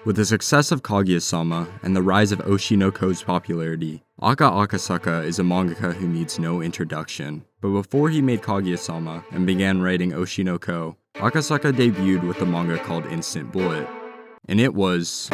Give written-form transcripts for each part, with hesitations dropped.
With the success of Kaguya-Sama and the rise of Oshi no Ko's popularity, Akasaka is a mangaka who needs no introduction. But before he made Kaguya-Sama and began writing Oshi no Ko, Akasaka debuted with a manga called Instant Bullet. And it was...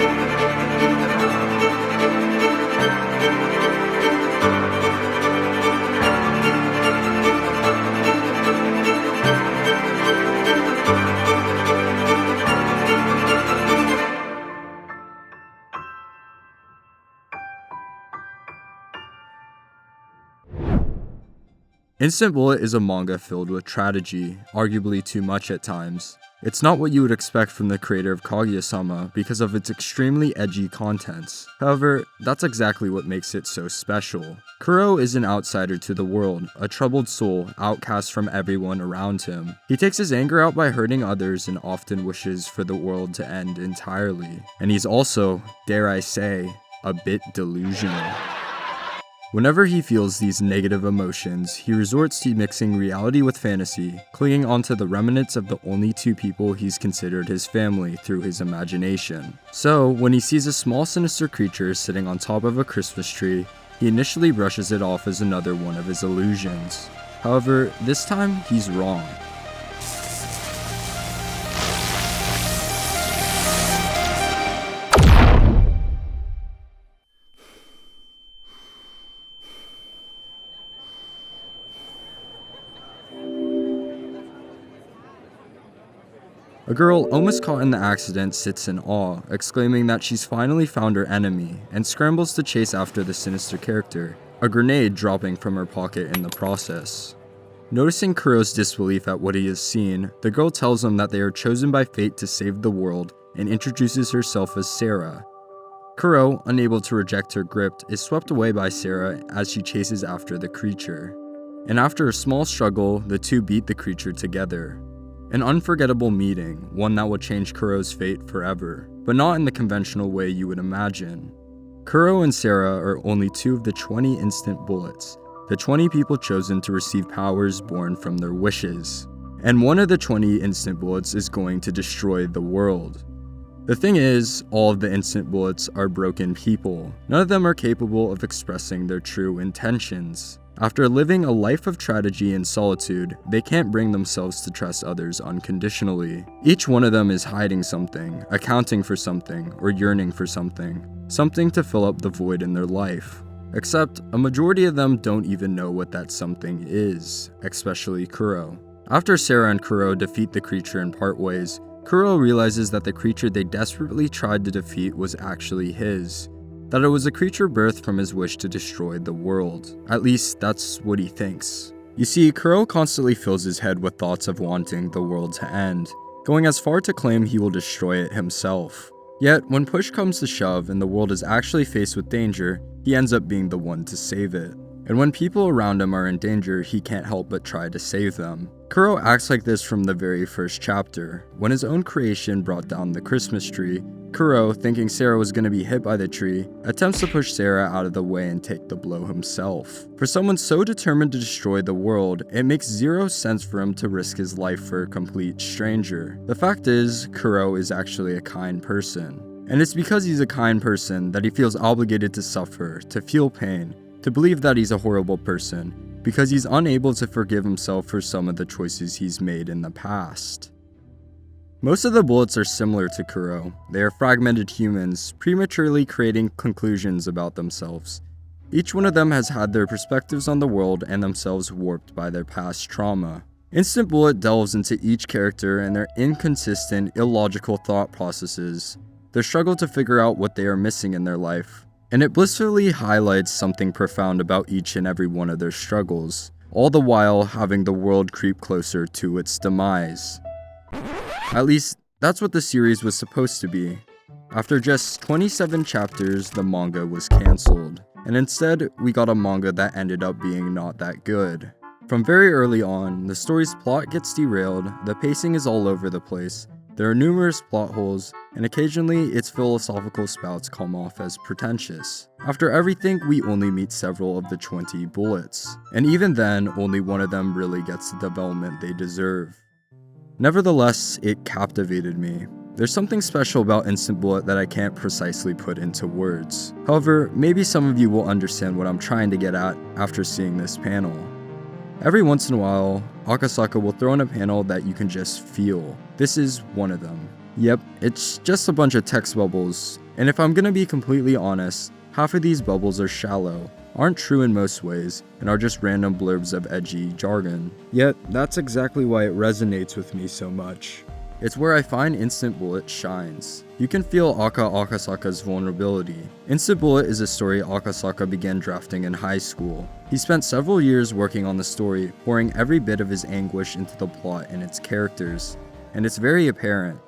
Instant Bullet is a manga filled with strategy, arguably too much at times. It's not what you would expect from the creator of Kaguya-Sama because of its extremely edgy contents. However, that's exactly what makes it so special. Kuro is an outsider to the world, a troubled soul, outcast from everyone around him. He takes his anger out by hurting others and often wishes for the world to end entirely. And he's also, dare I say, a bit delusional. Whenever he feels these negative emotions, he resorts to mixing reality with fantasy, clinging onto the remnants of the only two people he's considered his family through his imagination. So, when he sees a small sinister creature sitting on top of a Christmas tree, he initially brushes it off as another one of his illusions. However, this time he's wrong. A girl almost caught in the accident sits in awe, exclaiming that she's finally found her enemy, and scrambles to chase after the sinister character, a grenade dropping from her pocket in the process. Noticing Kuro's disbelief at what he has seen, the girl tells him that they are chosen by fate to save the world and introduces herself as Sarah. Kuro, unable to reject her grip, is swept away by Sarah as she chases after the creature. And after a small struggle, the two beat the creature together. An unforgettable meeting, one that will change Kuro's fate forever, but not in the conventional way you would imagine. Kuro and Sarah are only two of the 20 instant bullets, the 20 people chosen to receive powers born from their wishes. And one of the 20 instant bullets is going to destroy the world. The thing is, all of the instant bullets are broken people. None of them are capable of expressing their true intentions. After living a life of tragedy and solitude, they can't bring themselves to trust others unconditionally. Each one of them is hiding something, accounting for something, or yearning for something to fill up the void in their life. Except, a majority of them don't even know what that something is, especially Kuro. After Sarah and Kuro defeat the creature and part ways, Kuro realizes that the creature they desperately tried to defeat was actually his. That it was a creature birthed from his wish to destroy the world. At least, that's what he thinks. You see, Kuro constantly fills his head with thoughts of wanting the world to end, going as far to claim he will destroy it himself. Yet, when push comes to shove and the world is actually faced with danger, he ends up being the one to save it. And when people around him are in danger, he can't help but try to save them. Kuro acts like this from the very first chapter. When his own creation brought down the Christmas tree, Kuro, thinking Sarah was going to be hit by the tree, attempts to push Sarah out of the way and take the blow himself. For someone so determined to destroy the world, it makes zero sense for him to risk his life for a complete stranger. The fact is, Kuro is actually a kind person. And it's because he's a kind person that he feels obligated to suffer, to feel pain, to believe that he's a horrible person, because he's unable to forgive himself for some of the choices he's made in the past. Most of the bullets are similar to Kuro. They are fragmented humans, prematurely creating conclusions about themselves. Each one of them has had their perspectives on the world and themselves warped by their past trauma. Instant Bullet delves into each character and their inconsistent, illogical thought processes, their struggle to figure out what they are missing in their life, and it blissfully highlights something profound about each and every one of their struggles, all the while having the world creep closer to its demise. At least, that's what the series was supposed to be. After just 27 chapters, the manga was cancelled, and instead, we got a manga that ended up being not that good. From very early on, the story's plot gets derailed, the pacing is all over the place, there are numerous plot holes, and occasionally its philosophical spouts come off as pretentious. After everything, we only meet several of the 20 bullets, and even then, only one of them really gets the development they deserve. Nevertheless, it captivated me. There's something special about Instant Bullet that I can't precisely put into words. However, maybe some of you will understand what I'm trying to get at after seeing this panel. Every once in a while, Akasaka will throw in a panel that you can just feel. This is one of them. Yep, it's just a bunch of text bubbles, and if I'm gonna be completely honest, half of these bubbles are shallow, aren't true in most ways, and are just random blurbs of edgy jargon. Yet, that's exactly why it resonates with me so much. It's where I find Instant Bullet shines. You can feel Akasaka's vulnerability. Instant Bullet is a story Akasaka began drafting in high school. He spent several years working on the story, pouring every bit of his anguish into the plot and its characters, and it's very apparent.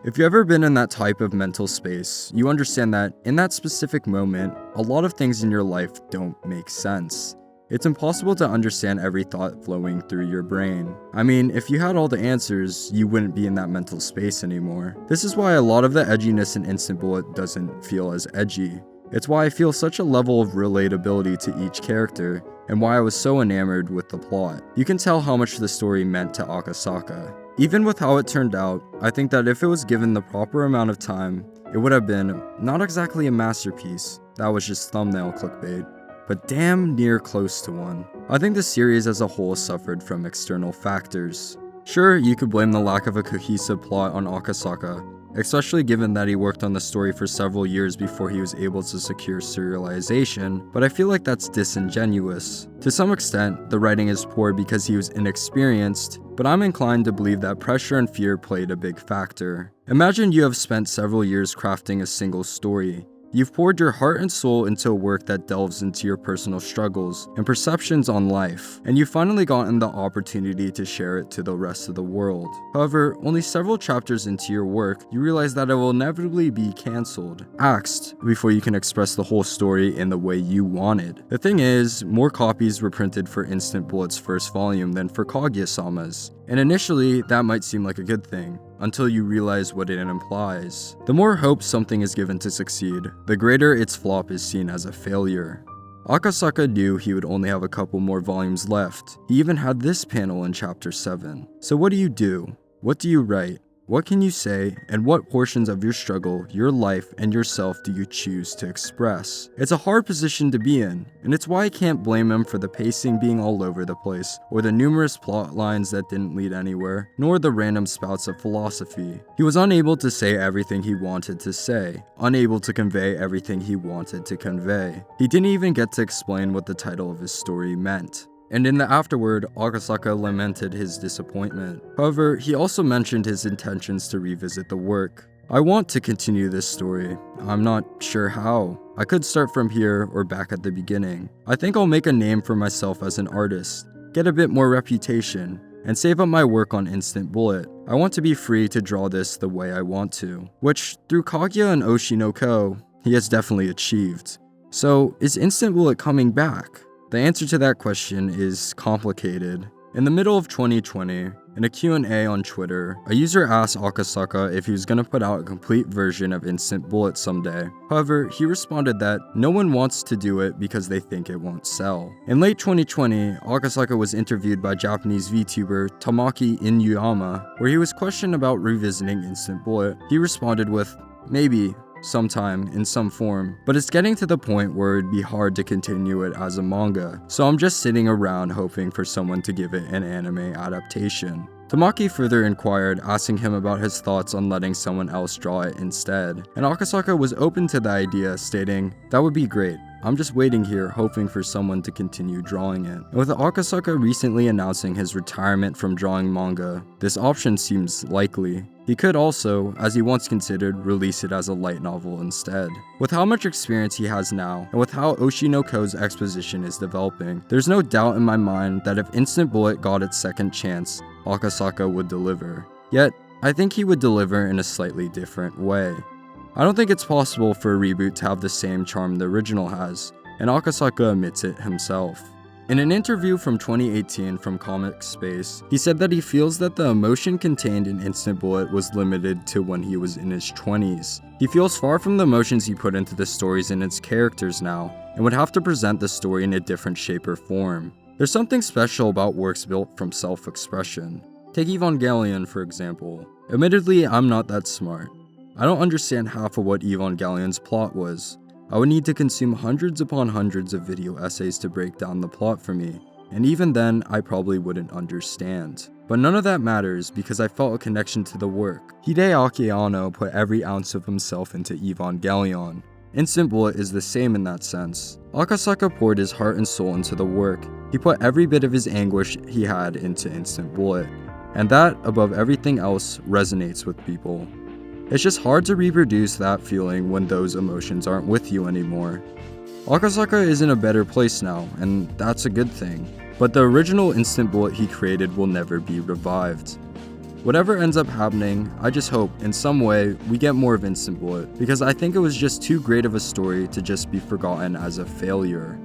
If you've ever been in that type of mental space, you understand that in that specific moment, a lot of things in your life don't make sense. It's impossible to understand every thought flowing through your brain. I mean, if you had all the answers, you wouldn't be in that mental space anymore. This is why a lot of the edginess in Instant Bullet doesn't feel as edgy. It's why I feel such a level of relatability to each character, and why I was so enamored with the plot. You can tell how much the story meant to Akasaka. Even with how it turned out, I think that if it was given the proper amount of time, it would have been not exactly a masterpiece, that was just thumbnail clickbait, but damn near close to one. I think the series as a whole suffered from external factors. Sure, you could blame the lack of a cohesive plot on Akasaka, especially given that he worked on the story for several years before he was able to secure serialization, but I feel like that's disingenuous. To some extent, the writing is poor because he was inexperienced, but I'm inclined to believe that pressure and fear played a big factor. Imagine you have spent several years crafting a single story. You've poured your heart and soul into a work that delves into your personal struggles and perceptions on life, and you've finally gotten the opportunity to share it to the rest of the world. However, only several chapters into your work, you realize that it will inevitably be cancelled, axed, before you can express the whole story in the way you wanted. The thing is, more copies were printed for Instant Bullet's first volume than for Kaguya-Sama's, and initially, that might seem like a good thing, until you realize what it implies. The more hope something is given to succeed, the greater its flop is seen as a failure. Akasaka knew he would only have a couple more volumes left. He even had this panel in chapter 7. So what do? What do you write? What can you say, and what portions of your struggle, your life, and yourself do you choose to express? It's a hard position to be in, and it's why I can't blame him for the pacing being all over the place, or the numerous plot lines that didn't lead anywhere, nor the random spouts of philosophy. He was unable to say everything he wanted to say, unable to convey everything he wanted to convey. He didn't even get to explain what the title of his story meant. And in the afterword, Akasaka lamented his disappointment. However, he also mentioned his intentions to revisit the work. I want to continue this story. I'm not sure how. I could start from here or back at the beginning. I think I'll make a name for myself as an artist, get a bit more reputation, and save up my work on Instant Bullet. I want to be free to draw this the way I want to, which through Kaguya and Oshi no Ko, he has definitely achieved. So, is Instant Bullet coming back? The answer to that question is complicated. In the middle of 2020, in a Q&A on Twitter, a user asked Akasaka if he was going to put out a complete version of Instant Bullet someday. However, he responded that no one wants to do it because they think it won't sell. In late 2020, Akasaka was interviewed by Japanese VTuber Tamaki Inuyama, where he was questioned about revisiting Instant Bullet. He responded with, "Maybe. Sometime, in some form, but it's getting to the point where it'd be hard to continue it as a manga, so I'm just sitting around hoping for someone to give it an anime adaptation." Tamaki further inquired, asking him about his thoughts on letting someone else draw it instead, and Akasaka was open to the idea, stating, "That would be great. I'm just waiting here, hoping for someone to continue drawing it." And with Akasaka recently announcing his retirement from drawing manga, this option seems likely. He could also, as he once considered, release it as a light novel instead. With how much experience he has now, and with how Oshi no Ko's exposition is developing, there's no doubt in my mind that if Instant Bullet got its second chance, Akasaka would deliver. Yet, I think he would deliver in a slightly different way. I don't think it's possible for a reboot to have the same charm the original has, and Akasaka admits it himself. In an interview from 2018 from Comic Space, he said that he feels that the emotion contained in Instant Bullet was limited to when he was in his 20s. He feels far from the emotions he put into the stories and its characters now, and would have to present the story in a different shape or form. There's something special about works built from self-expression. Take Evangelion for example. Admittedly, I'm not that smart. I don't understand half of what Evangelion's plot was. I would need to consume hundreds upon hundreds of video essays to break down the plot for me, and even then, I probably wouldn't understand. But none of that matters because I felt a connection to the work. Hideaki Anno put every ounce of himself into Evangelion. Instant Bullet is the same in that sense. Akasaka poured his heart and soul into the work. He put every bit of his anguish he had into Instant Bullet. And that, above everything else, resonates with people. It's just hard to reproduce that feeling when those emotions aren't with you anymore. Akasaka is in a better place now, and that's a good thing. But the original Instant Bullet he created will never be revived. Whatever ends up happening, I just hope, in some way, we get more of Instant Bullet, because I think it was just too great of a story to just be forgotten as a failure.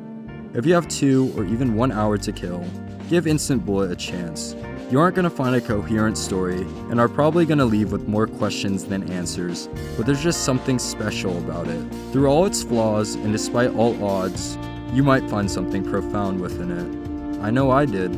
If you have 2 or even 1 hour to kill, give Instant Bullet a chance. You aren't going to find a coherent story, and are probably going to leave with more questions than answers, but there's just something special about it. Through all its flaws, and despite all odds, you might find something profound within it. I know I did.